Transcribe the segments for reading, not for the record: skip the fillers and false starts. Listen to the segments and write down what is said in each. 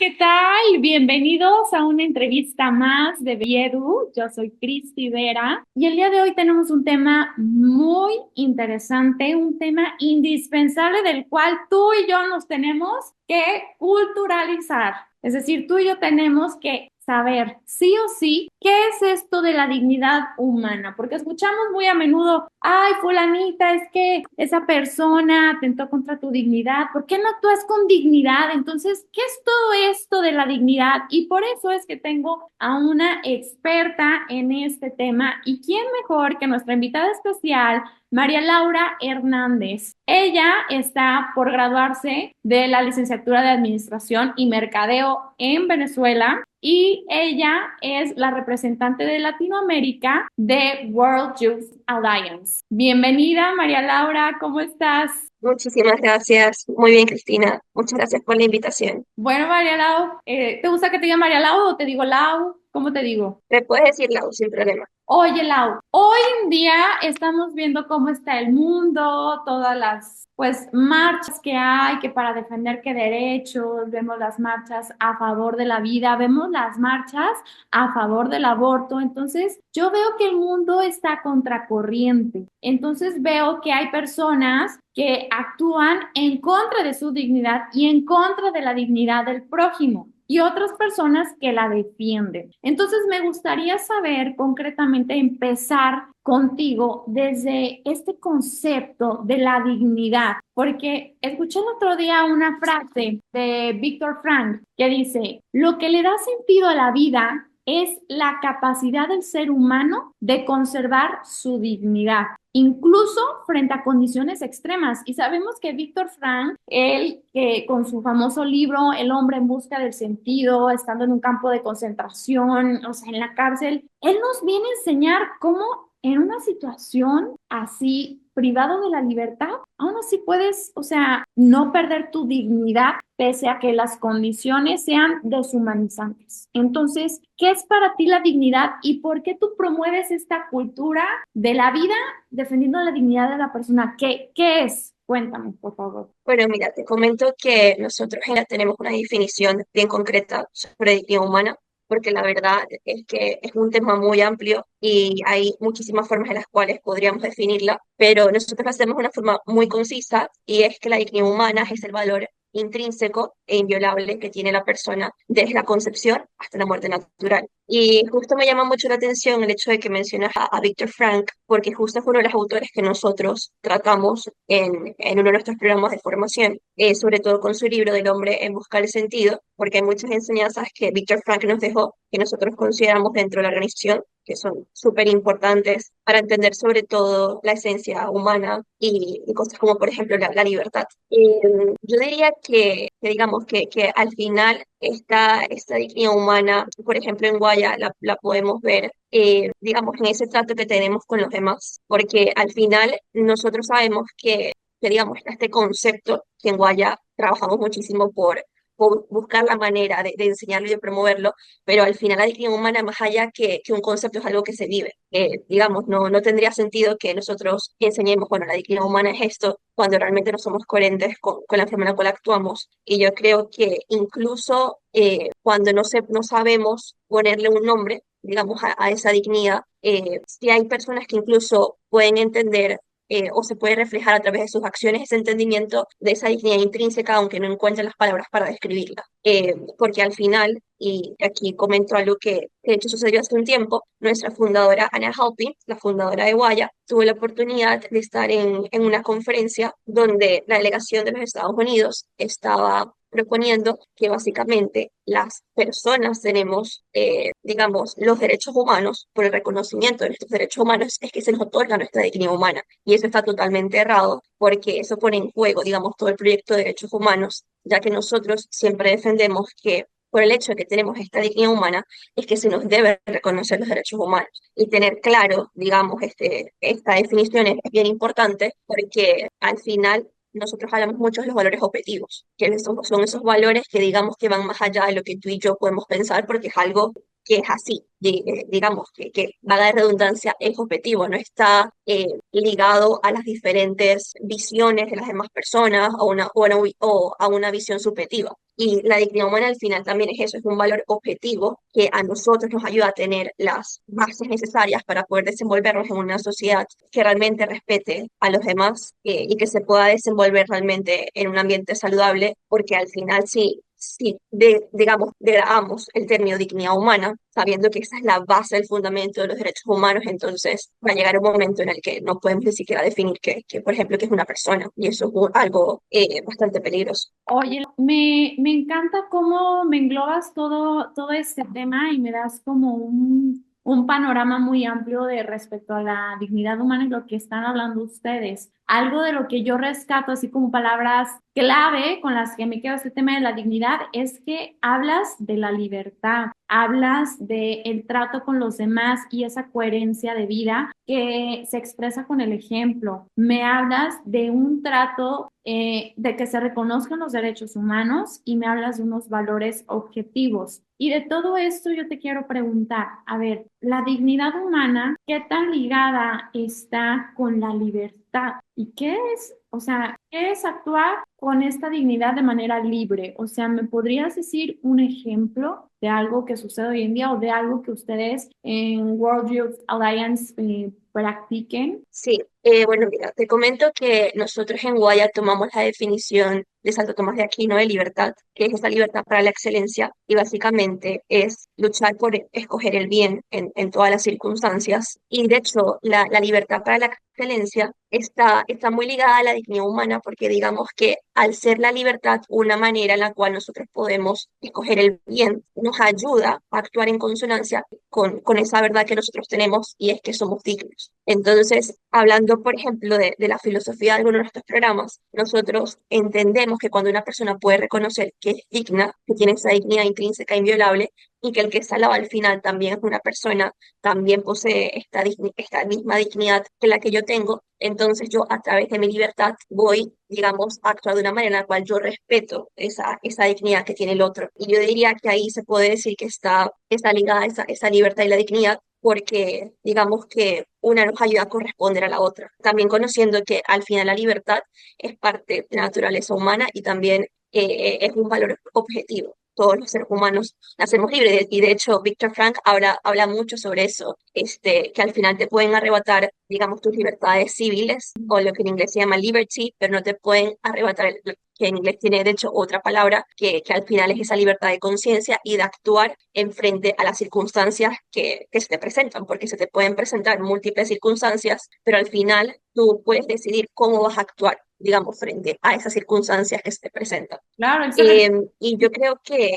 ¿qué tal? Bienvenidos a una entrevista más de Biedu. Yo soy Cristi Vera y el día de hoy tenemos un tema muy interesante, un tema indispensable del cual tú y yo nos tenemos que culturalizar. Es decir, tú y yo tenemos que saber sí o sí qué es esto de la dignidad humana, porque escuchamos muy a menudo, ay, fulanita, es que esa persona atentó contra tu dignidad, ¿por qué no actúas con dignidad? Entonces, ¿qué es todo esto de la dignidad? Y por eso es que tengo a una experta en este tema, y quién mejor que nuestra invitada especial, María Laura Hernández. Ella está por graduarse de la licenciatura de Administración y Mercadeo en Venezuela y ella es la representante de Latinoamérica de World Youth Alliance. Bienvenida, María Laura, ¿cómo estás? Muchísimas gracias. Muy bien, Cristina. Muchas gracias por la invitación. Bueno, María Lau, ¿te gusta que te diga María Lau o te digo Lau? ¿Cómo te digo? Me puedes decir, Lau, sin problema. Oye, Lau, hoy en día estamos viendo cómo está el mundo, todas las pues marchas que hay, que para defender qué derechos, vemos las marchas a favor de la vida, vemos las marchas a favor del aborto. Entonces, yo veo que el mundo está contracorriente. Entonces, veo que hay personas que actúan en contra de su dignidad y en contra de la dignidad del prójimo y otras personas que la defienden. Entonces, me gustaría saber concretamente, empezar contigo desde este concepto de la dignidad, porque escuché el otro día una frase de Víctor Frank que dice, lo que le da sentido a la vida es la capacidad del ser humano de conservar su dignidad, incluso frente a condiciones extremas. Y sabemos que Víctor Frank, él que con su famoso libro El hombre en busca del sentido, estando en un campo de concentración, o sea, en la cárcel, él nos viene a enseñar cómo en una situación así, privado de la libertad, aún así puedes, o sea, no perder tu dignidad pese a que las condiciones sean deshumanizantes. Entonces, ¿qué es para ti la dignidad y por qué tú promueves esta cultura de la vida defendiendo la dignidad de la persona? ¿Qué es? Cuéntame, por favor. Bueno, mira, te comento que nosotros en la tenemos una definición bien concreta sobre dignidad humana, porque la verdad es que es un tema muy amplio y hay muchísimas formas en las cuales podríamos definirla, pero nosotros lo hacemos de una forma muy concisa y es que la dignidad humana es el valor intrínseco e inviolable que tiene la persona desde la concepción hasta la muerte natural. Y justo me llama mucho la atención el hecho de que mencionas a Viktor Frank, porque justo es uno de los autores que nosotros tratamos en uno de nuestros programas de formación, sobre todo con su libro del hombre en busca del sentido, porque hay muchas enseñanzas que Viktor Frank nos dejó que nosotros consideramos dentro de la organización, que son súper importantes para entender sobre todo la esencia humana y cosas como, por ejemplo, la libertad. Yo diría que digamos, que al final esta dignidad humana, por ejemplo, en Guaya la podemos ver, digamos, en ese trato que tenemos con los demás, porque al final nosotros sabemos que digamos, está este concepto que en Guaya trabajamos muchísimo por buscar la manera de enseñarlo y de promoverlo, pero al final la dignidad humana, más allá que un concepto, es algo que se vive. Digamos, no tendría sentido que nosotros enseñemos, bueno, la dignidad humana es esto, cuando realmente no somos coherentes con la forma en la cual actuamos. Y yo creo que incluso cuando no sabemos ponerle un nombre, digamos, a esa dignidad, si hay personas que incluso pueden entender o se puede reflejar a través de sus acciones ese entendimiento de esa dignidad intrínseca, aunque no encuentren las palabras para describirla. Porque al final, y aquí comento algo que de hecho sucedió hace un tiempo, nuestra fundadora Anna Halpin, la fundadora de Guaya, tuvo la oportunidad de estar en una conferencia donde la delegación de los Estados Unidos estaba proponiendo que básicamente las personas tenemos, digamos, los derechos humanos, por el reconocimiento de nuestros derechos humanos, es que se nos otorga nuestra dignidad humana. Y eso está totalmente errado, porque eso pone en juego, digamos, todo el proyecto de derechos humanos, ya que nosotros siempre defendemos que por el hecho de que tenemos esta dignidad humana, es que se nos debe reconocer los derechos humanos. Y tener claro, digamos, esta definición es bien importante, porque al final nosotros hablamos mucho de los valores objetivos, que son esos valores que digamos que van más allá de lo que tú y yo podemos pensar, porque es algo que es así, digamos, que vaga de redundancia, es objetivo, no está ligado a las diferentes visiones de las demás personas o a una visión subjetiva. Y la dignidad humana al final también es eso, es un valor objetivo que a nosotros nos ayuda a tener las bases necesarias para poder desenvolvernos en una sociedad que realmente respete a los demás y que se pueda desenvolver realmente en un ambiente saludable, porque al final sí, digamos, degradamos el término dignidad humana, sabiendo que esa es la base del fundamento de los derechos humanos, entonces va a llegar un momento en el que no podemos ni siquiera definir por ejemplo, que es una persona, y eso es algo bastante peligroso. Oye, me encanta cómo me englobas todo este tema y me das como un panorama muy amplio de respecto a la dignidad humana y lo que están hablando ustedes. Algo de lo que yo rescato, así como palabras clave con las que me quedo este tema de la dignidad, es que hablas de la libertad, hablas de el trato con los demás y esa coherencia de vida que se expresa con el ejemplo. Me hablas de un trato de que se reconozcan los derechos humanos y me hablas de unos valores objetivos. Y de todo esto yo te quiero preguntar, a ver, la dignidad humana, ¿qué tan ligada está con la libertad? ¿Y qué es? O sea, ¿qué es actuar con esta dignidad de manera libre? O sea, ¿me podrías decir un ejemplo de algo que sucede hoy en día o de algo que ustedes en World Youth Alliance practiquen? Sí, bueno, mira, te comento que nosotros en Guaya tomamos la definición de Santo Tomás de Aquino de libertad, que es esa libertad para la excelencia, y básicamente es luchar por escoger el bien en todas las circunstancias. Y de hecho, la libertad para la excelencia está muy ligada a la dignidad humana, porque digamos que al ser la libertad una manera en la cual nosotros podemos escoger el bien, nos ayuda a actuar en consonancia con esa verdad que nosotros tenemos y es que somos dignos. Entonces, hablando, por ejemplo, de la filosofía de algunos de nuestros programas, nosotros entendemos que cuando una persona puede reconocer que es digna, que tiene esa dignidad intrínseca e inviolable, y que el que está al lado al final también es una persona, también posee esta misma dignidad que la que yo tengo, entonces yo a través de mi libertad voy, digamos, a actuar de una manera en la cual yo respeto esa dignidad que tiene el otro. Y yo diría que ahí se puede decir que está ligada esa libertad y la dignidad porque digamos que una nos ayuda a corresponder a la otra. También conociendo que al final la libertad es parte de la naturaleza humana y también es un valor objetivo. Todos los seres humanos nacemos libres y de hecho Víctor Frank habla mucho sobre eso, que al final te pueden arrebatar, digamos, tus libertades civiles o lo que en inglés se llama liberty, pero no te pueden arrebatar que en inglés tiene de hecho otra palabra, que al final es esa libertad de conciencia y de actuar en frente a las circunstancias que se te presentan, porque se te pueden presentar múltiples circunstancias, pero al final tú puedes decidir cómo vas a actuar, digamos, frente a esas circunstancias que se te presentan. Claro, él se Y yo creo que,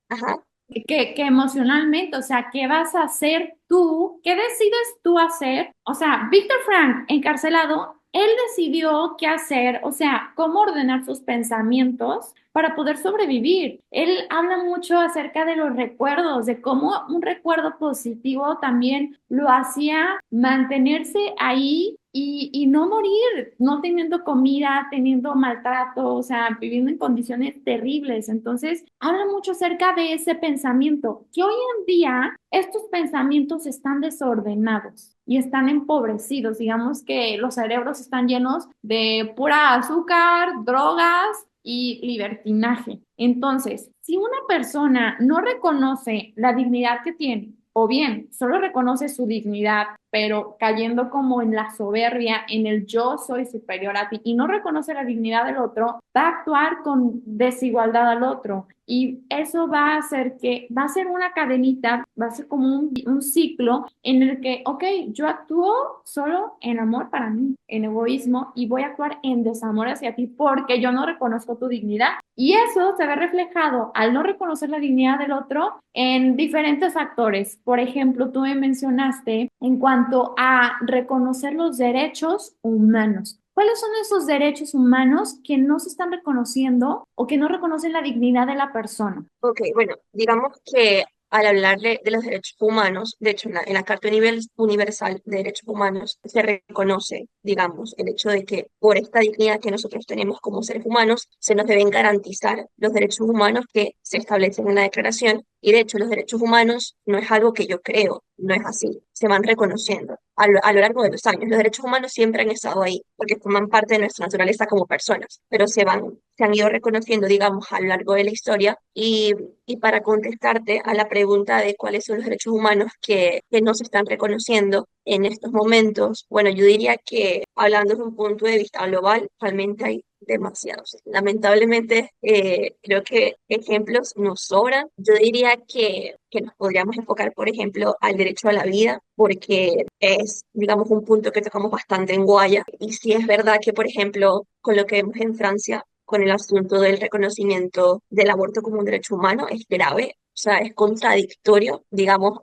ajá, que emocionalmente, o sea, ¿qué vas a hacer tú? ¿Qué decides tú hacer? O sea, Víctor Frank, encarcelado, él decidió qué hacer, o sea, cómo ordenar sus pensamientos para poder sobrevivir. Él habla mucho acerca de los recuerdos, de cómo un recuerdo positivo también lo hacía mantenerse ahí y no morir, no teniendo comida, teniendo maltrato, o sea, viviendo en condiciones terribles. Entonces, habla mucho acerca de ese pensamiento, que hoy en día estos pensamientos están desordenados y están empobrecidos. Digamos que los cerebros están llenos de pura azúcar, drogas y libertinaje. Entonces, si una persona no reconoce la dignidad que tiene, o bien solo reconoce su dignidad, pero cayendo como en la soberbia, en el yo soy superior a ti y no reconoce la dignidad del otro, va a actuar con desigualdad al otro. Y eso va a hacer que, va a ser una cadenita, va a ser como un ciclo en el que, ok, yo actúo solo en amor para mí, en egoísmo, y voy a actuar en desamor hacia ti porque yo no reconozco tu dignidad. Y eso se ve reflejado al no reconocer la dignidad del otro en diferentes factores. Por ejemplo, tú me mencionaste en cuanto a reconocer los derechos humanos. ¿Cuáles son esos derechos humanos que no se están reconociendo o que no reconocen la dignidad de la persona? ok, bueno, digamos que al hablar de los derechos humanos, de hecho en la Carta Universal de Derechos Humanos se reconoce, digamos, el hecho de que por esta dignidad que nosotros tenemos como seres humanos, se nos deben garantizar los derechos humanos que se establecen en la Declaración Y de hecho, los derechos humanos no es algo que yo creo, no es así. Se van reconociendo a lo largo de los años. Los derechos humanos siempre han estado ahí porque forman parte de nuestra naturaleza como personas, pero se han ido reconociendo, digamos, a lo largo de la historia. Y para contestarte a la pregunta de cuáles son los derechos humanos que no se están reconociendo en estos momentos, bueno, yo diría que hablando desde un punto de vista global, realmente hay demasiados. Lamentablemente, creo que ejemplos nos sobran. Yo diría que nos podríamos enfocar, por ejemplo, al derecho a la vida, porque es, digamos, un punto que tocamos bastante en Guaya. Y sí es verdad que, por ejemplo, con lo que vemos en Francia, con el asunto del reconocimiento del aborto como un derecho humano, es grave. O sea, es contradictorio, digamos,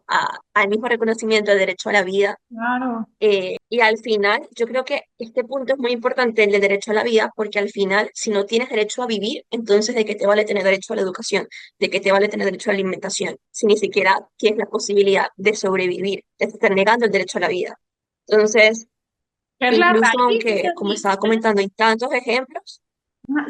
al mismo reconocimiento del derecho a la vida Claro. y al final, yo creo que este punto es muy importante, el del derecho a la vida, porque al final, si no tienes derecho a vivir, entonces ¿de qué te vale tener derecho a la educación? ¿De qué te vale tener derecho a la alimentación? Si ni siquiera tienes la posibilidad de sobrevivir, te estás negando el derecho a la vida. Entonces, Que es la incluso raíz, o aunque, sea, como estaba comentando, hay tantos ejemplos,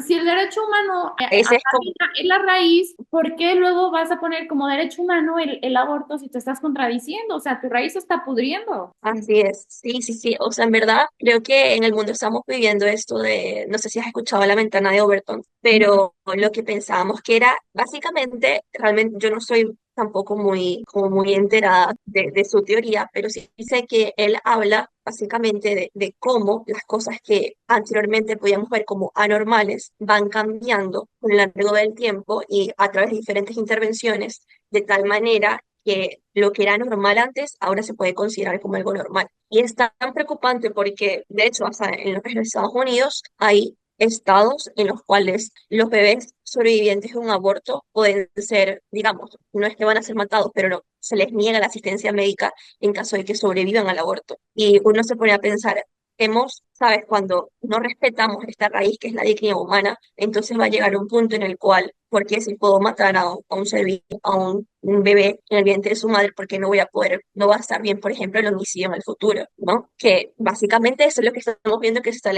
si el derecho humano ese es como, es la raíz, ¿por qué luego vas a poner como derecho humano el aborto si te estás contradiciendo? O sea, tu raíz se está pudriendo. así es, sí, sí, sí. O sea, en verdad, creo que en el mundo estamos viviendo esto de, no sé si has escuchado la ventana de Overton, No. pero lo que pensábamos que era, básicamente, realmente yo no soy tampoco muy, como muy enterada de su teoría, pero sí sé que él habla básicamente de cómo las cosas que anteriormente podíamos ver como anormales van cambiando con el largo del tiempo y a través de diferentes intervenciones, de tal manera que lo que era normal antes ahora se puede considerar como algo normal. Y es tan preocupante porque, de hecho, hasta en los Estados Unidos hay estados en los cuales los bebés sobrevivientes de un aborto pueden ser, digamos, no es que van a ser matados, pero no, se les niega la asistencia médica en caso de que sobrevivan al aborto. Y uno se pone a pensar, hemos, sabes, cuando no respetamos esta raíz que es la dignidad humana, entonces va a llegar un punto en el cual, porque si puedo matar a un ser vivo, a un bebé en el vientre de su madre, porque no voy a poder, no va a estar bien, por ejemplo, el homicidio en el futuro, ¿no? Que básicamente eso es lo que estamos viendo que se está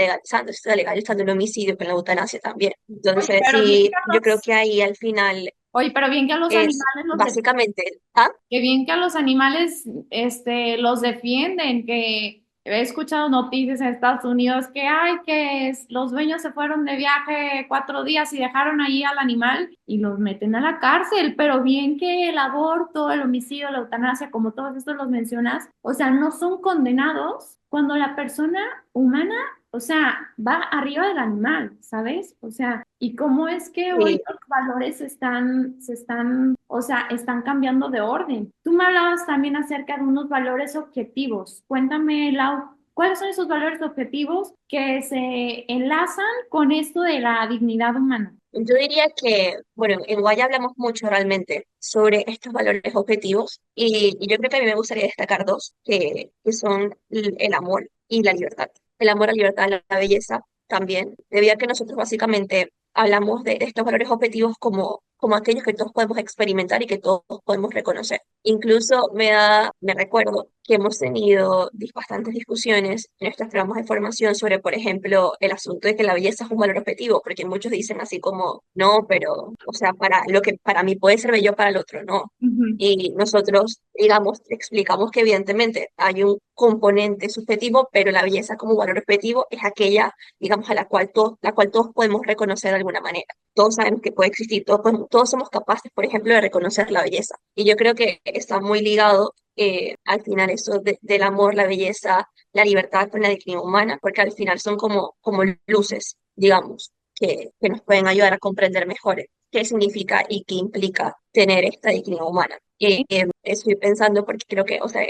legalizando el homicidio con la eutanasia también. Oye, Entonces, pero bien que sí, a yo creo los, que ahí al final oye, pero bien que a los es animales básicamente, ¿ah? qué bien que a los animales, los defienden, que he escuchado noticias en Estados Unidos que hay los dueños se fueron de viaje 4 días y dejaron ahí al animal y los meten a la cárcel, pero bien que el aborto, el homicidio, la eutanasia, como todos estos los mencionas, o sea, no son condenados cuando la persona humana, o sea, va arriba del animal, ¿sabes? O sea, ¿y cómo es que hoy Sí, los valores o sea, están cambiando de orden? Tú me hablabas también acerca de unos valores objetivos. Cuéntame, Lau, ¿cuáles son esos valores objetivos que se enlazan con esto de la dignidad humana? yo diría que, bueno, en Guaya hablamos mucho realmente sobre estos valores objetivos y yo creo que a mí me gustaría destacar dos, que son el amor y la libertad. El amor, la libertad, la belleza también, debido a que nosotros básicamente hablamos de estos valores objetivos como aquellos que todos podemos experimentar y que todos podemos reconocer. Incluso me recuerdo que hemos tenido bastantes discusiones en estos programas de formación sobre, por ejemplo, el asunto de que la belleza es un valor objetivo, porque muchos dicen así como, no, pero, o sea, para lo que para mí puede ser bello, para el otro no. Ujú. Y nosotros, digamos, explicamos que evidentemente hay un componente subjetivo, pero la belleza como valor objetivo es aquella, digamos, la cual todos podemos reconocer de alguna manera. Todos sabemos que puede existir, todos somos capaces, por ejemplo, de reconocer la belleza. Y yo creo que está muy ligado al final eso del amor, la belleza, la libertad con la dignidad humana, porque al final son como luces, digamos, que nos pueden ayudar a comprender mejor qué significa y qué implica tener esta dignidad humana. Estoy pensando, porque creo que, o sea,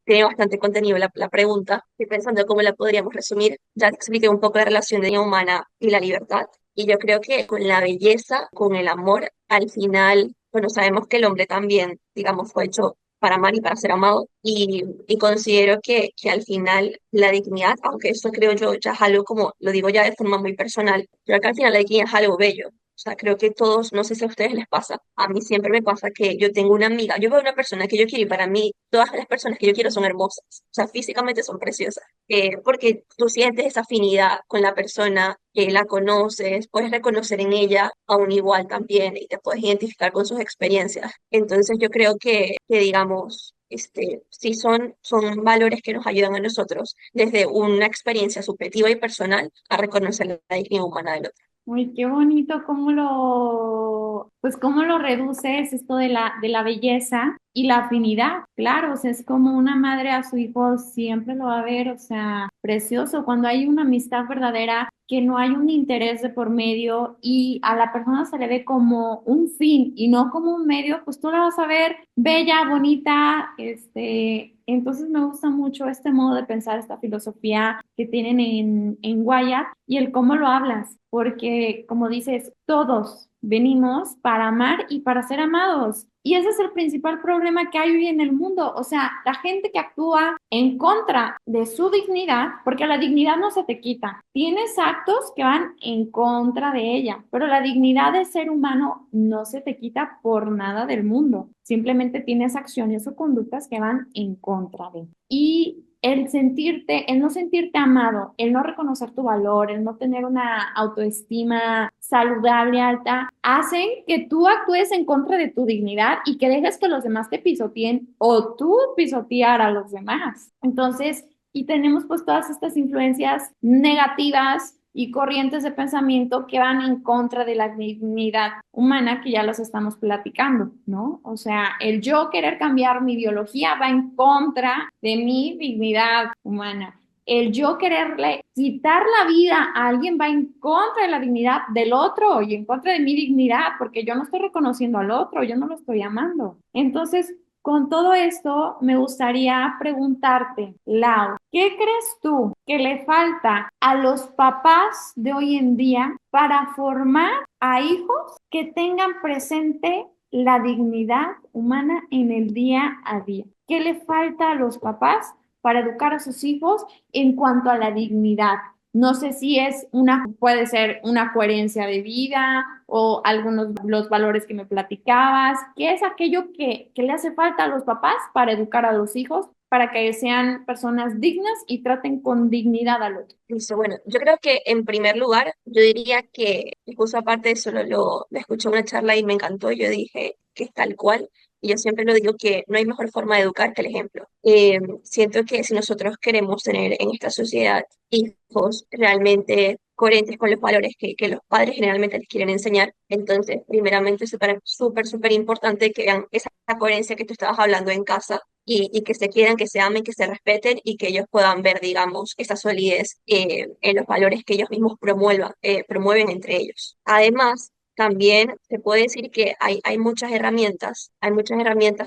tiene bastante contenido la pregunta, estoy pensando cómo la podríamos resumir. Ya te expliqué un poco la relación de la dignidad humana y la libertad, y yo creo que con la belleza, con el amor, al final, bueno, sabemos que el hombre también, digamos, fue hecho para amar y para ser amado, y considero que al final la dignidad, aunque eso creo yo ya es algo como, lo digo ya de forma muy personal, creo que al final la dignidad es algo bello, O sea, creo que todos, no sé si a ustedes les pasa, a mí siempre me pasa que yo tengo una amiga, yo veo una persona que yo quiero y para mí todas las personas que yo quiero son hermosas, o sea, físicamente son preciosas, porque tú sientes esa afinidad con la persona, que la conoces, puedes reconocer en ella a un igual también y te puedes identificar con sus experiencias. Entonces yo creo que digamos, sí son valores que nos ayudan a nosotros desde una experiencia subjetiva y personal a reconocer la dignidad humana del otro. Uy, qué bonito pues cómo lo reduces esto de la belleza y la afinidad. Claro, o sea, es como una madre a su hijo siempre lo va a ver, o sea, precioso. Cuando hay una amistad verdadera, que no hay un interés de por medio y a la persona se le ve como un fin y no como un medio, pues tú la vas a ver bella, bonita, entonces me gusta mucho este modo de pensar, esta filosofía que tienen en Guaya y el cómo lo hablas, porque como dices, todos venimos para amar y para ser amados. Y ese es el principal problema que hay hoy en el mundo. O sea, la gente que actúa en contra de su dignidad, porque la dignidad no se te quita. Tienes actos que van en contra de ella, pero la dignidad de ser humano no se te quita por nada del mundo. Simplemente tienes acciones o conductas que van en contra de. Y el no sentirte amado, el no reconocer tu valor, el no tener una autoestima saludable, alta, hacen que tú actúes en contra de tu dignidad y que dejes que los demás te pisoteen o tú pisotear a los demás. Entonces, y tenemos pues todas estas influencias negativas y corrientes de pensamiento que van en contra de la dignidad humana que ya los estamos platicando, ¿no? O sea, el yo querer cambiar mi biología va en contra de mi dignidad humana. El yo quererle quitar la vida a alguien va en contra de la dignidad del otro y en contra de mi dignidad, porque yo no estoy reconociendo al otro, yo no lo estoy amando. Entonces, con todo esto, me gustaría preguntarte, Lau, ¿qué crees tú que le falta a los papás de hoy en día para formar a hijos que tengan presente la dignidad humana en el día a día? ¿Qué le falta a los papás para educar a sus hijos en cuanto a la dignidad? No sé si puede ser una coherencia de vida o algunos los valores que me platicabas. ¿Qué es aquello que le hace falta a los papás para educar a los hijos, para que sean personas dignas y traten con dignidad al otro? Listo, bueno, yo creo que en primer lugar, yo diría que, y justo aparte de eso, lo escuché en una charla y me encantó, y yo dije que es tal cual, y yo siempre lo digo que no hay mejor forma de educar que el ejemplo. Siento que si nosotros queremos tener en esta sociedad hijos realmente coherentes con los valores que los padres generalmente les quieren enseñar, entonces, primeramente, es súper importante que vean esa coherencia que tú estabas hablando en casa y que se quieran, que se amen, que se respeten y que ellos puedan ver, digamos, esa solidez en los valores que ellos mismos promueven entre ellos. Además, también se puede decir que hay muchas herramientas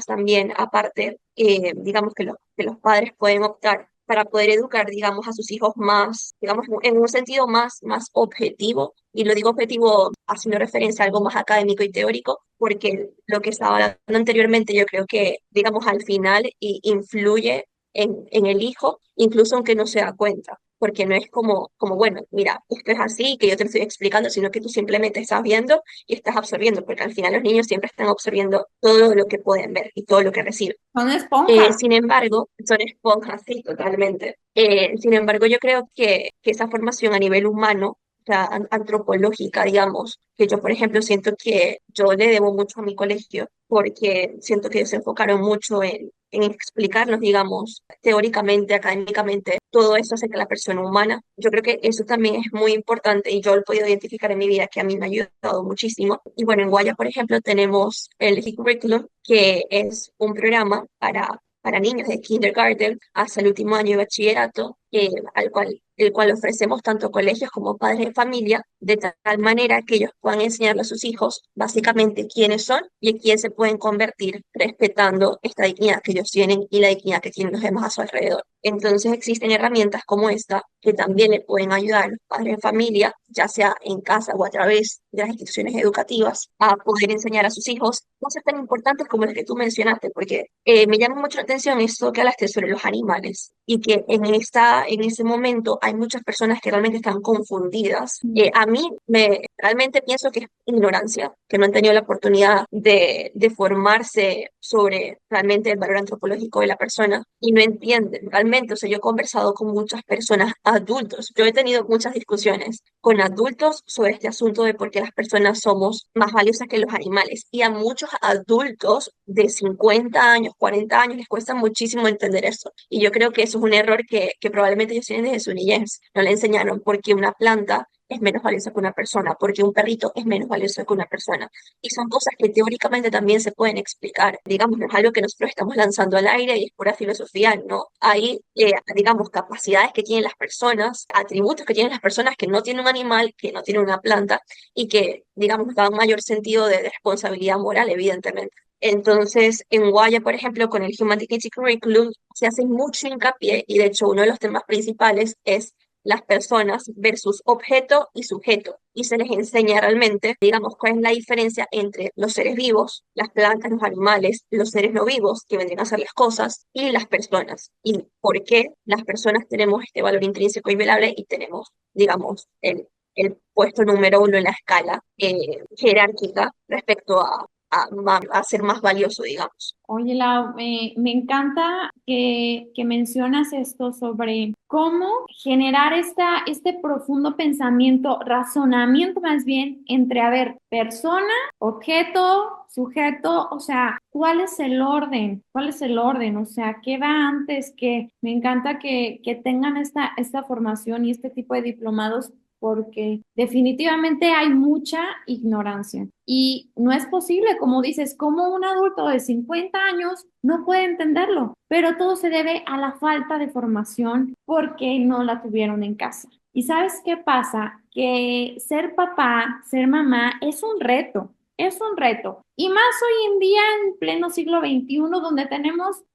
también, aparte, digamos, que los padres pueden optar para poder educar, digamos, a sus hijos más, digamos, en un sentido más objetivo. Y lo digo objetivo haciendo referencia a algo más académico y teórico, porque lo que estaba hablando anteriormente, yo creo que, digamos, al final influye en el hijo, incluso aunque no se da cuenta. Porque no es como, bueno, mira, esto es así, que yo te lo estoy explicando, sino que tú simplemente estás viendo y estás absorbiendo, porque al final los niños siempre están absorbiendo todo lo que pueden ver y todo lo que reciben. Son esponjas. Sin embargo, son esponjas, sí, totalmente. Sin embargo, yo creo que esa formación a nivel humano, o sea, antropológica, digamos, que yo, por ejemplo, siento que yo le debo mucho a mi colegio, porque siento que ellos se enfocaron mucho en explicarnos, digamos, teóricamente, académicamente, todo eso acerca de la persona humana. Yo creo que eso también es muy importante y yo lo he podido identificar en mi vida, que a mí me ha ayudado muchísimo. Y bueno, en Guaya, por ejemplo, tenemos el Curriculum, que es un programa para niños de kindergarten hasta el último año de bachillerato, el cual ofrecemos tanto colegios como padres de familia, de tal manera que ellos puedan enseñarle a sus hijos básicamente quiénes son y en quién se pueden convertir, respetando esta dignidad que ellos tienen y la dignidad que tienen los demás a su alrededor. Entonces existen herramientas como esta que también le pueden ayudar a los padres de familia, ya sea en casa o a través de las instituciones educativas, a poder enseñar a sus hijos cosas tan importantes como las que tú mencionaste, porque me llama mucho la atención eso que hablaste sobre los animales y que quizá en ese momento hay muchas personas que realmente están confundidas. Mm. A mí realmente pienso que es ignorancia, que no han tenido la oportunidad de formarse sobre realmente el valor antropológico de la persona y no entienden realmente. O sea, yo he conversado con muchas personas, adultos, yo he tenido muchas discusiones con adultos sobre este asunto de por qué las personas somos más valiosas que los animales. Y a muchos adultos de 50 años, 40 años, les cuesta muchísimo entender eso. Y yo creo que eso es un error que probablemente ellos tienen desde su niñez. No le enseñaron por qué una planta es menos valiosa que una persona, porque un perrito es menos valioso que una persona. Y son cosas que teóricamente también se pueden explicar. Digamos, no es algo que nosotros estamos lanzando al aire y es pura filosofía, ¿no? Hay, digamos, capacidades que tienen las personas, atributos que tienen las personas que no tienen un animal, que no tienen una planta y que, digamos, dan mayor sentido de responsabilidad moral, evidentemente. Entonces, en Guaya, por ejemplo, con el Human Dignity Curriculum, se hace mucho hincapié y de hecho uno de los temas principales es las personas versus objeto y sujeto. Y se les enseña realmente, digamos, cuál es la diferencia entre los seres vivos, las plantas, los animales, los seres no vivos, que vendrían a ser las cosas, y las personas. Y por qué las personas tenemos este valor intrínseco y inviolable y tenemos, digamos, el puesto número uno en la escala jerárquica respecto a ser más valioso, digamos. Oye, Lau, me encanta que mencionas esto sobre cómo generar este profundo pensamiento, razonamiento más bien, entre, a ver, persona, objeto, sujeto, o sea, ¿cuál es el orden? ¿Cuál es el orden? O sea, ¿qué va antes? Que me encanta que tengan esta formación y este tipo de diplomados porque definitivamente hay mucha ignorancia. Y no es posible, como dices, como un adulto de 50 años no puede entenderlo, pero todo se debe a la falta de formación porque no la tuvieron en casa. ¿Y sabes qué pasa? Que ser papá, ser mamá es un reto. Es un reto. Y más hoy en día, en pleno siglo XXI, donde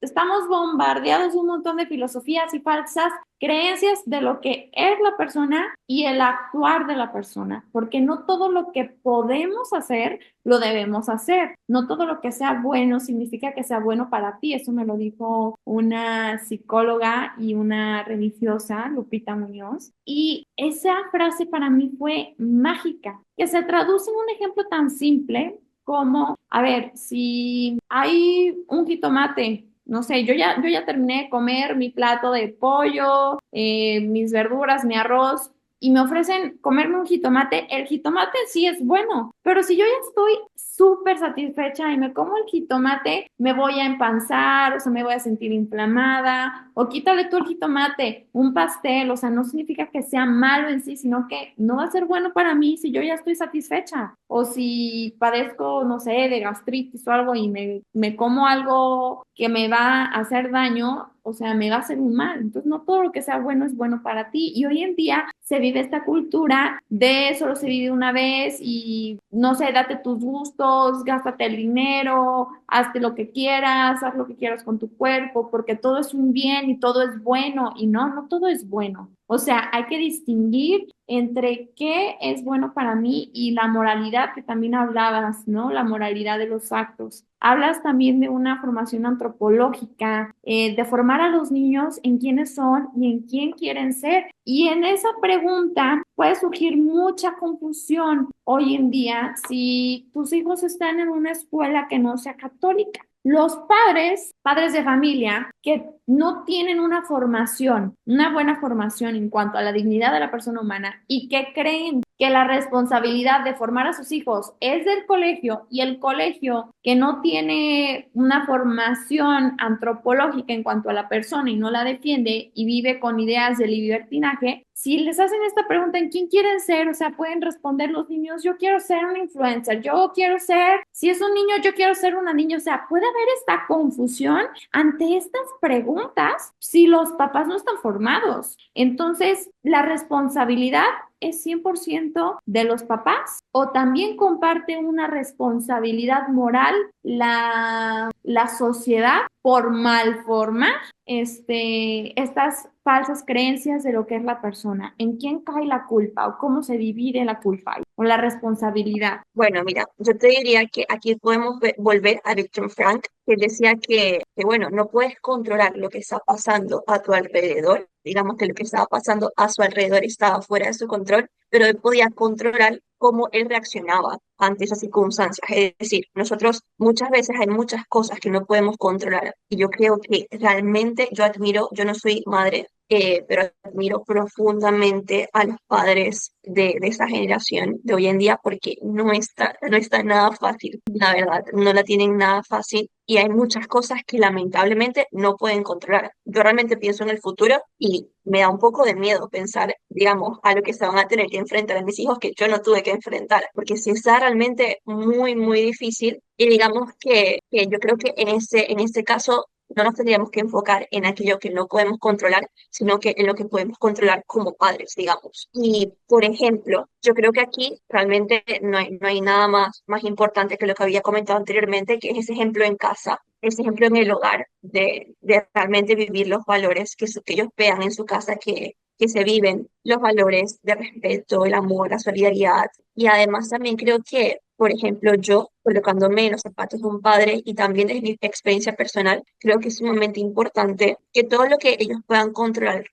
estamos bombardeados de un montón de filosofías y falsas creencias de lo que es la persona y el actuar de la persona, porque no todo lo que podemos hacer lo debemos hacer. No todo lo que sea bueno significa que sea bueno para ti. Eso me lo dijo una psicóloga y una religiosa, Lupita Muñoz. Y esa frase para mí fue mágica, que se traduce en un ejemplo tan simple como, a ver, si hay un jitomate, no sé, yo ya terminé de comer mi plato de pollo, mis verduras, mi arroz, y me ofrecen comerme un jitomate, el jitomate sí es bueno, pero si yo ya estoy súper satisfecha y me como el jitomate, me voy a empanzar, o sea, me voy a sentir inflamada, o quítale tú el jitomate, un pastel, o sea, no significa que sea malo en sí, sino que no va a ser bueno para mí si yo ya estoy satisfecha, o si padezco, no sé, de gastritis o algo y me como algo que me va a hacer daño, o sea, me va a hacer un mal. Entonces, no todo lo que sea bueno es bueno para ti. Y hoy en día se vive esta cultura de solo se vive una vez y no sé, date tus gustos, gástate el dinero, hazte lo que quieras, haz lo que quieras con tu cuerpo, porque todo es un bien y todo es bueno. Y no, no todo es bueno. O sea, hay que distinguir entre qué es bueno para mí y la moralidad que también hablabas, ¿no? La moralidad de los actos. Hablas también de una formación antropológica, de formar a los niños en quiénes son y en quién quieren ser. Y en esa pregunta puede surgir mucha confusión hoy en día si tus hijos están en una escuela que no sea católica. Los padres de familia que no tienen una formación, una buena formación en cuanto a la dignidad de la persona humana y que creen que la responsabilidad de formar a sus hijos es del colegio y el colegio que no tiene una formación antropológica en cuanto a la persona y no la defiende y vive con ideas de libertinaje, si les hacen esta pregunta en quién quieren ser, o sea, pueden responder los niños, yo quiero ser un influencer, yo quiero ser, si es un niño, yo quiero ser una niña, o sea, puede haber esta confusión ante estas preguntas si los papás no están formados. Entonces, la responsabilidad es 100% de los papás o también comparte una responsabilidad moral la sociedad por malformar estas falsas creencias de lo que es la persona. ¿En quién cae la culpa o cómo se divide la culpa o la responsabilidad? Bueno, mira, yo te diría que aquí podemos volver a Viktor Frank, que decía que, bueno, no puedes controlar lo que está pasando a tu alrededor. Digamos que lo que estaba pasando a su alrededor estaba fuera de su control, pero él podía controlar cómo él reaccionaba ante esas circunstancias. Es decir, nosotros muchas veces hay muchas cosas que no podemos controlar y yo creo que realmente yo admiro, yo no soy madre, pero admiro profundamente a los padres de esa generación de hoy en día porque no está nada fácil, la verdad, no la tienen nada fácil y hay muchas cosas que lamentablemente no pueden controlar. Yo realmente pienso en el futuro y me da un poco de miedo pensar, digamos, a lo que se van a tener que enfrentar a mis hijos que yo no tuve que enfrentar, porque sí está realmente muy, muy difícil y digamos que yo creo que en ese caso no nos tendríamos que enfocar en aquello que no podemos controlar, sino que en lo que podemos controlar como padres, digamos. Y, por ejemplo, yo creo que aquí realmente no hay nada más importante que lo que había comentado anteriormente, que es ese ejemplo en casa, ese ejemplo en el hogar, de realmente vivir los valores que ellos vean en su casa que se viven, los valores de respeto, el amor, la solidaridad. Y además también creo que, por ejemplo, yo, colocándome en los zapatos de un padre y también desde mi experiencia personal, creo que es sumamente importante que todo lo que ellos puedan controlar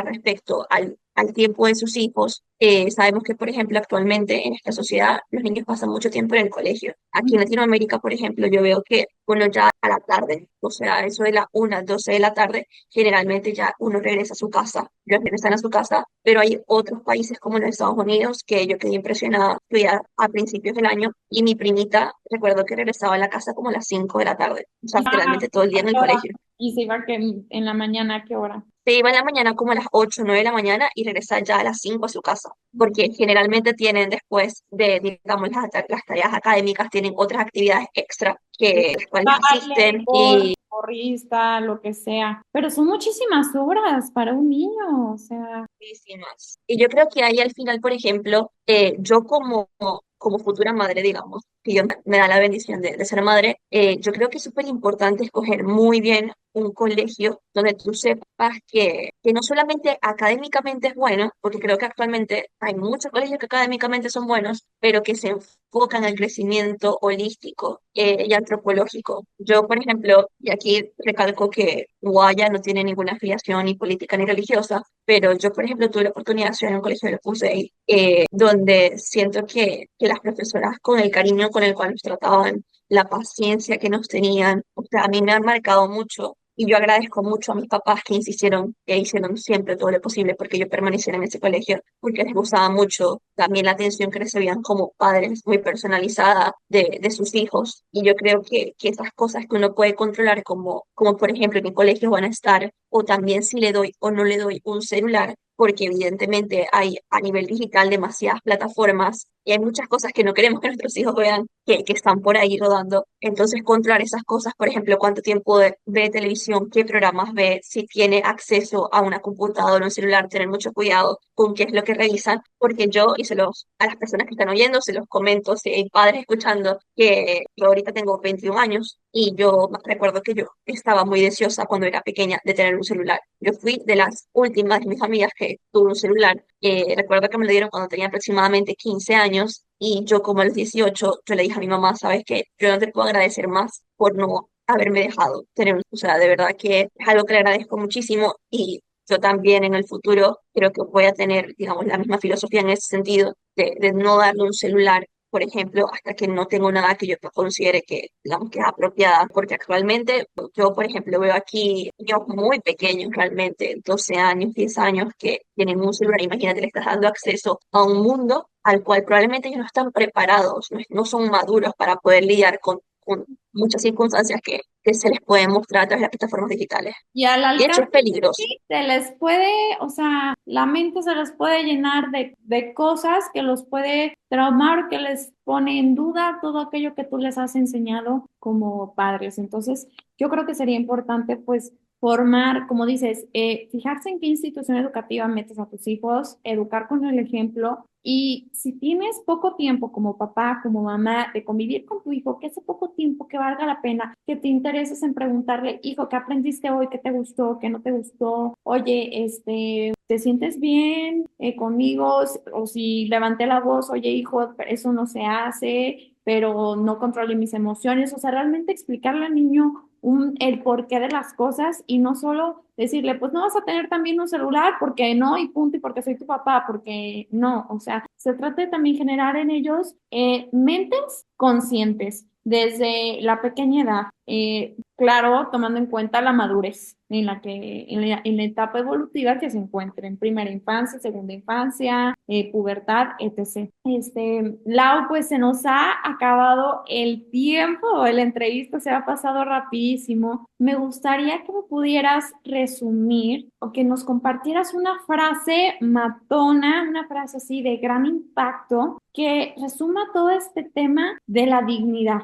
respecto al tiempo de sus hijos. Sabemos que, por ejemplo, actualmente en esta sociedad los niños pasan mucho tiempo en el colegio. Aquí en Latinoamérica, por ejemplo, yo veo que uno ya a la tarde, o sea, eso de la 1, 12 de la tarde, generalmente ya uno regresa a su casa, los regresan a su casa, pero hay otros países como los Estados Unidos que yo quedé impresionada, fui a principios del año y mi primita, recuerdo que regresaba a la casa como a las 5 de la tarde, o sea, Ah, literalmente todo el día ¿a en el qué hora? colegio. Y se iba que en la mañana, ¿a qué hora? Se iba en la mañana como a las 8 o 9 de la mañana y regresa ya a las 5 a su casa, porque generalmente tienen después de, digamos, las tareas académicas, tienen otras actividades extra que las cuales Baile, asisten deporte, y porrista, lo que sea. Pero son muchísimas horas para un niño, o sea. muchísimas. Y yo creo que ahí al final, por ejemplo, yo como futura madre, digamos, que yo me da la bendición de ser madre, yo creo que es súper importante escoger muy bien un colegio donde tú sepas que no solamente académicamente es bueno, porque creo que actualmente hay muchos colegios que académicamente son buenos, pero que se enfocan al crecimiento holístico y antropológico. Yo, por ejemplo, y aquí recalco que Guaya no tiene ninguna afiliación ni política ni religiosa, pero yo, por ejemplo, tuve la oportunidad de estudiar en un colegio de Pusey, donde siento que las profesoras, con el cariño con el cual nos trataban, la paciencia que nos tenían, o sea, a mí me han marcado mucho. Y yo agradezco mucho a mis papás que insistieron, que hicieron siempre todo lo posible porque yo permaneciera en ese colegio, porque les gustaba mucho también la atención que recibían como padres, muy personalizada de sus hijos. Y yo creo que esas cosas que uno puede controlar, como por ejemplo en qué colegios van a estar, o también si le doy o no le doy un celular, porque evidentemente hay a nivel digital demasiadas plataformas y hay muchas cosas que no queremos que nuestros hijos vean que están por ahí rodando. Entonces, controlar esas cosas, por ejemplo, cuánto tiempo ve televisión, qué programas ve, si tiene acceso a una computadora o un celular, tener mucho cuidado con qué es lo que revisan, porque yo, y a las personas que están oyendo, se los comento, si hay padres escuchando, que yo ahorita tengo 21 años y yo recuerdo que yo estaba muy deseosa cuando era pequeña de tener un celular. Yo fui de las últimas de mis familias que tuvo un celular. Recuerdo que me lo dieron cuando tenía aproximadamente 15 años y yo como a los 18 yo le dije a mi mamá, ¿sabes qué? Yo no te puedo agradecer más por no haberme dejado tener un, o sea, de verdad que es algo que le agradezco muchísimo y yo también en el futuro creo que voy a tener, digamos, la misma filosofía en ese sentido de no darle un celular, por ejemplo, hasta que no tengo nada que yo considere que, digamos, que es apropiada, porque actualmente yo, por ejemplo, veo aquí niños muy pequeños realmente, 12 años, 10 años, que tienen un celular, imagínate, le estás dando acceso a un mundo al cual probablemente ellos no están preparados, no son maduros para poder lidiar con muchas circunstancias que se les pueden mostrar a través de las plataformas digitales. Y al Y de hecho alcance es peligroso. sí, se les puede, o sea, la mente se les puede llenar de cosas que los puede traumar, que les pone en duda todo aquello que tú les has enseñado como padres. Entonces, yo creo que sería importante, pues, formar, como dices, fijarse en qué institución educativa metes a tus hijos, educar con el ejemplo. Y si tienes poco tiempo como papá, como mamá, de convivir con tu hijo, que ese poco tiempo que valga la pena, que te intereses en preguntarle, hijo, ¿qué aprendiste hoy? ¿Qué te gustó? ¿Qué no te gustó? Oye, ¿te sientes bien conmigo? O si levanté la voz, oye, hijo, eso no se hace. pero no controle mis emociones. O sea, realmente explicarle al niño el porqué de las cosas y no solo decirle, pues no vas a tener también un celular porque no, y punto, y porque soy tu papá, porque no. O sea, se trata de también generar en ellos mentes conscientes desde la pequeña edad. Claro, tomando en cuenta la madurez en la etapa evolutiva que se encuentra en primera infancia, segunda infancia, pubertad, etc. Lau, pues se nos ha acabado el tiempo, la entrevista se ha pasado rapidísimo. Me gustaría que me pudieras resumir o que nos compartieras una frase matona, una frase así de gran impacto que resuma todo este tema de la dignidad.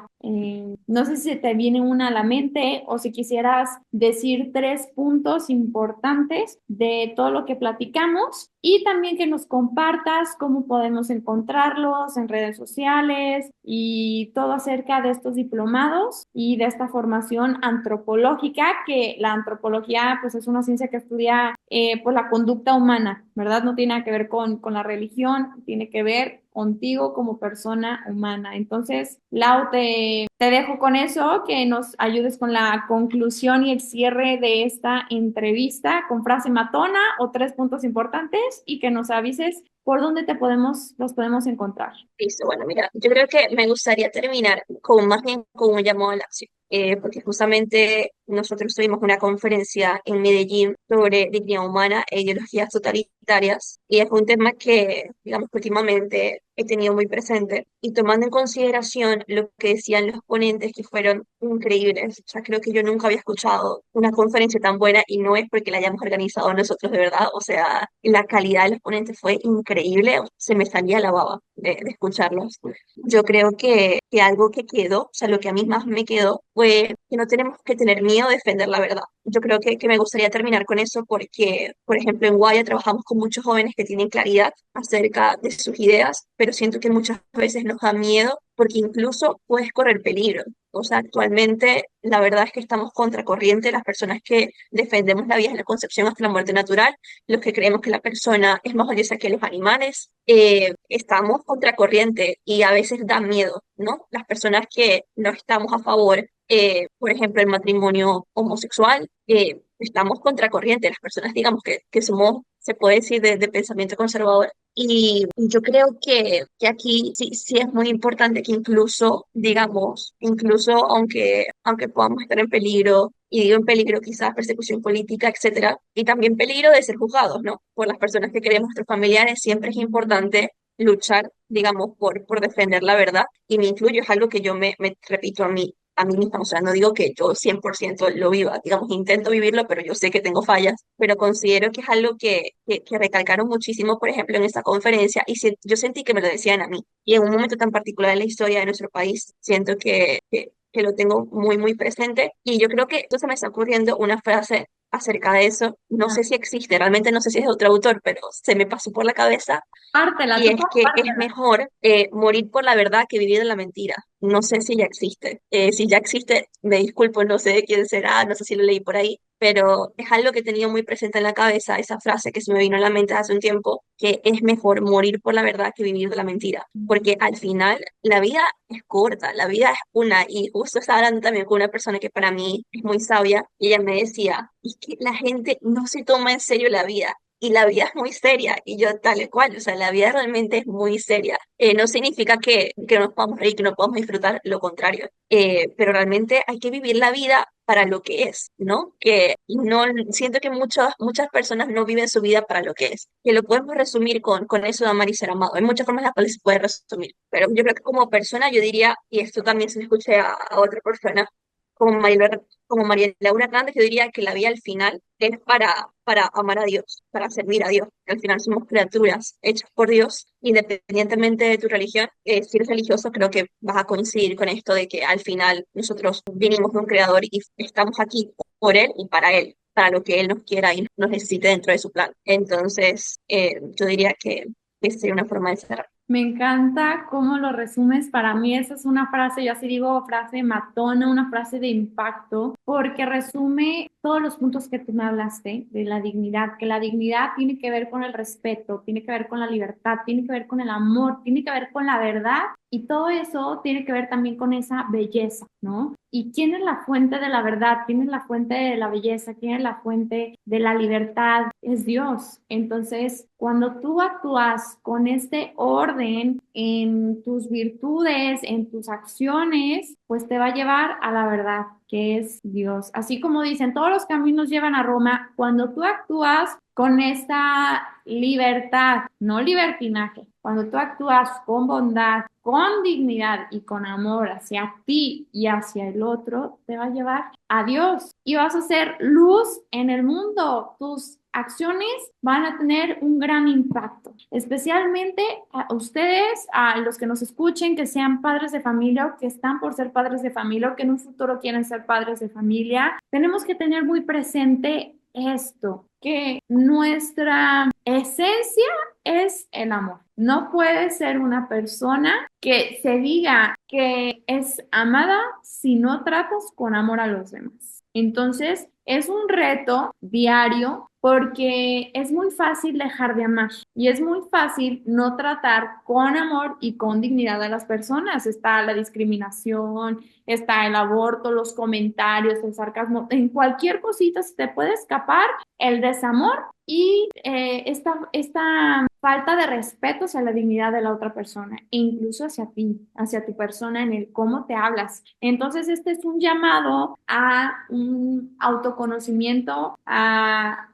No sé si te viene una a la mente o si quisieras decir tres puntos importantes de todo lo que platicamos y también que nos compartas cómo podemos encontrarlos en redes sociales y todo acerca de estos diplomados y de esta formación antropológica, que la antropología pues es una ciencia que estudia pues la conducta humana, ¿verdad? No tiene nada que ver con la religión, tiene que ver contigo como persona humana. Entonces, Lau, te dejo con eso, que nos ayudes con la conclusión y el cierre de esta entrevista con frase matona o tres puntos importantes y que nos avises por dónde los podemos encontrar. Listo, bueno, mira, yo creo que me gustaría terminar con más bien con un llamado a la acción, porque justamente nosotros tuvimos una conferencia en Medellín sobre dignidad humana e ideologías totalitarias, y es un tema que, digamos, que últimamente he tenido muy presente, y tomando en consideración lo que decían los ponentes, que fueron increíbles. O sea, creo que yo nunca había escuchado una conferencia tan buena, y no es porque la hayamos organizado nosotros de verdad, o sea, la calidad de los ponentes fue increíble, se me salía la baba de escucharlos. Yo creo que algo que quedó, o sea, lo que a mí más me quedó fue que no tenemos que tener miedo de defender la verdad. Yo creo que me gustaría terminar con eso porque, por ejemplo, en Guaya trabajamos con muchos jóvenes que tienen claridad acerca de sus ideas, pero siento que muchas veces nos da miedo porque incluso puedes correr peligro. O sea, actualmente la verdad es que estamos contracorriente las personas que defendemos la vida en la concepción hasta la muerte natural, los que creemos que la persona es más valiosa que los animales, estamos contracorriente y a veces da miedo, ¿no? Las personas que no estamos a favor, por ejemplo, el matrimonio homosexual, estamos contracorriente, las personas, digamos, que somos, se puede decir, de pensamiento conservador. Y yo creo que aquí sí es muy importante que incluso, digamos, incluso aunque podamos estar en peligro, y digo en peligro quizás persecución política, etcétera, y también peligro de ser juzgados, ¿no? Por las personas que queremos, nuestros familiares, siempre es importante luchar, digamos, por defender la verdad, y me incluyo, es algo que yo me repito a mí misma, o sea, no digo que yo 100% lo viva, digamos, intento vivirlo, pero yo sé que tengo fallas, pero considero que es algo que recalcaron muchísimo, por ejemplo, en esta conferencia, y yo sentí que me lo decían a mí, y en un momento tan particular en la historia de nuestro país, siento que lo tengo muy, muy presente, y yo creo que entonces me está ocurriendo una frase acerca de eso, no sé si existe, realmente no sé si es de otro autor, pero se me pasó por la cabeza, Pártela, y tú es que es compártela. mejor morir por la verdad que vivir en la mentira. No sé si ya existe. Si ya existe, me disculpo, no sé de quién será, no sé si lo leí por ahí, pero es algo que he tenido muy presente en la cabeza, esa frase que se me vino a la mente hace un tiempo, que es mejor morir por la verdad que vivir de la mentira. Porque al final la vida es corta, la vida es una, y justo estaba hablando también con una persona que para mí es muy sabia, y ella me decía, es que la gente no se toma en serio la vida, y la vida es muy seria, y yo tal cual, o sea, la vida realmente es muy seria. No significa que no nos podamos reír, que no podamos disfrutar, lo contrario. Pero realmente hay que vivir la vida para lo que es, ¿no? Que no siento que muchas personas no viven su vida para lo que es. Que lo podemos resumir con eso de amar y ser amado. Hay muchas formas en las cuales se puede resumir. Pero yo creo que como persona yo diría, y esto también se lo escuché a otra persona, como María Laura Hernández, yo diría que la vida al final es para amar a Dios, para servir a Dios. Al final somos criaturas hechas por Dios, independientemente de tu religión. Si eres religioso, creo que vas a coincidir con esto de que al final nosotros vinimos de un creador y estamos aquí por Él y para lo que Él nos quiera y nos necesite dentro de su plan. Entonces, yo diría que esa sería una forma de cerrar. Me encanta cómo lo resumes. Para mí esa es una frase, yo así digo, frase matona, una frase de impacto, porque resume todos los puntos que tú me hablaste de la dignidad, que la dignidad tiene que ver con el respeto, tiene que ver con la libertad, tiene que ver con el amor, tiene que ver con la verdad y todo eso tiene que ver también con esa belleza, ¿no? ¿Y quién es la fuente de la verdad? ¿Quién es la fuente de la belleza? ¿Quién es la fuente de la libertad? Es Dios. Entonces, cuando tú actúas con este orden en tus virtudes, en tus acciones, pues te va a llevar a la verdad, que es Dios. Así como dicen, todos los caminos llevan a Roma, cuando tú actúas con esta libertad, no libertinaje, cuando tú actúas con bondad, con dignidad y con amor hacia ti y hacia el otro, te va a llevar a Dios y vas a ser luz en el mundo. Tus acciones van a tener un gran impacto, especialmente a ustedes, a los que nos escuchen, que sean padres de familia o que están por ser padres de familia o que en un futuro quieren ser padres de familia. Tenemos que tener muy presente esto, que nuestra esencia es el amor. No puede ser una persona que se diga que es amada si no tratas con amor a los demás. Entonces, es un reto diario porque es muy fácil dejar de amar y es muy fácil no tratar con amor y con dignidad a las personas. Está la discriminación, está el aborto, los comentarios, el sarcasmo, en cualquier cosita se te puede escapar el desamor y esta falta de respeto hacia la dignidad de la otra persona e incluso hacia ti, hacia tu persona en el cómo te hablas. Entonces, este es un llamado a un autoconocimiento, a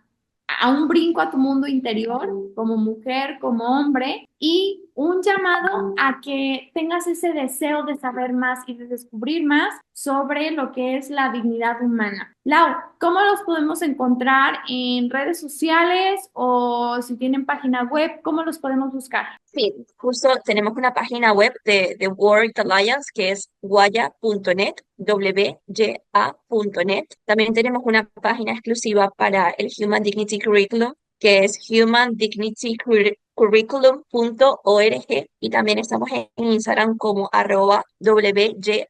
un brinco a tu mundo interior como mujer, como hombre y un llamado a que tengas ese deseo de saber más y de descubrir más sobre lo que es la dignidad humana. Lau, ¿cómo los podemos encontrar en redes sociales o si tienen página web, cómo los podemos buscar? Sí, justo tenemos una página web de World Alliance que es guaya.net, WYA.net. También tenemos una página exclusiva para el Human Dignity Curriculum que es humandignitycurriculum.org y también estamos en Instagram como @WYALAT.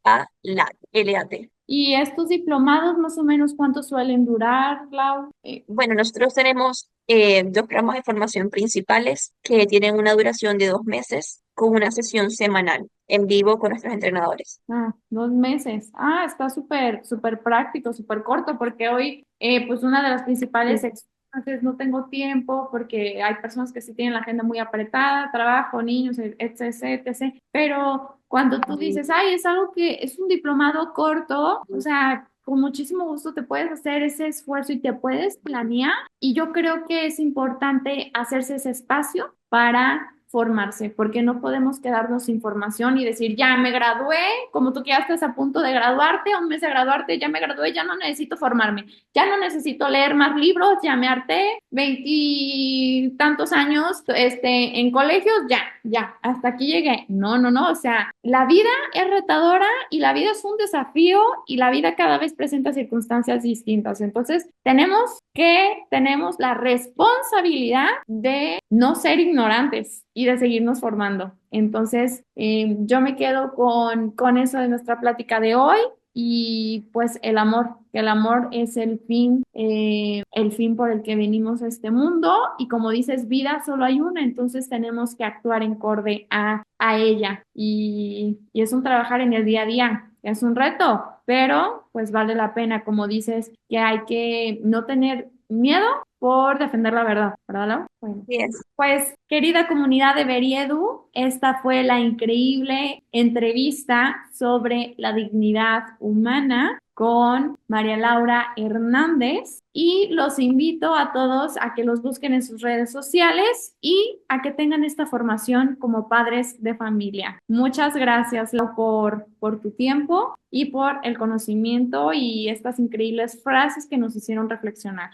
¿Y estos diplomados más o menos cuánto suelen durar, Lau? Bueno, nosotros tenemos dos programas de formación principales que tienen una duración de 2 meses con una sesión semanal en vivo con nuestros entrenadores. 2 meses. Está súper, súper práctico, súper corto, porque hoy, pues una de las principales Sí, excusas es no tengo tiempo, porque hay personas que sí tienen la agenda muy apretada, trabajo, niños, etc., etc. Pero cuando tú dices, ay, es algo que es un diplomado corto, o sea, con muchísimo gusto te puedes hacer ese esfuerzo y te puedes planear. Y yo creo que es importante hacerse ese espacio para formarse, porque no podemos quedarnos sin formación y decir, ya me gradué, como tú que ya estás a punto de graduarte, a un mes de graduarte, ya me gradué, ya no necesito formarme, ya no necesito leer más libros, ya me harté, veintitantos años, en colegios, ya, hasta aquí llegué. No, no, no, o sea, la vida es retadora y la vida es un desafío y la vida cada vez presenta circunstancias distintas. Entonces, tenemos la responsabilidad de no ser ignorantes y de seguirnos formando. Entonces, yo me quedo con eso de nuestra plática de hoy y pues el amor, que el amor es el fin por el que venimos a este mundo y como dices, vida solo hay una, entonces tenemos que actuar en acorde a ella y es un trabajar en el día a día, es un reto, pero pues vale la pena, como dices, que hay que no tener miedo por defender la verdad, ¿verdad, Lau? Bueno. así es. Pues, querida comunidad de Beriedu, esta fue la increíble entrevista sobre la dignidad humana con María Laura Hernández y los invito a todos a que los busquen en sus redes sociales y a que tengan esta formación como padres de familia. Muchas gracias, Lau, por tu tiempo y por el conocimiento y estas increíbles frases que nos hicieron reflexionar.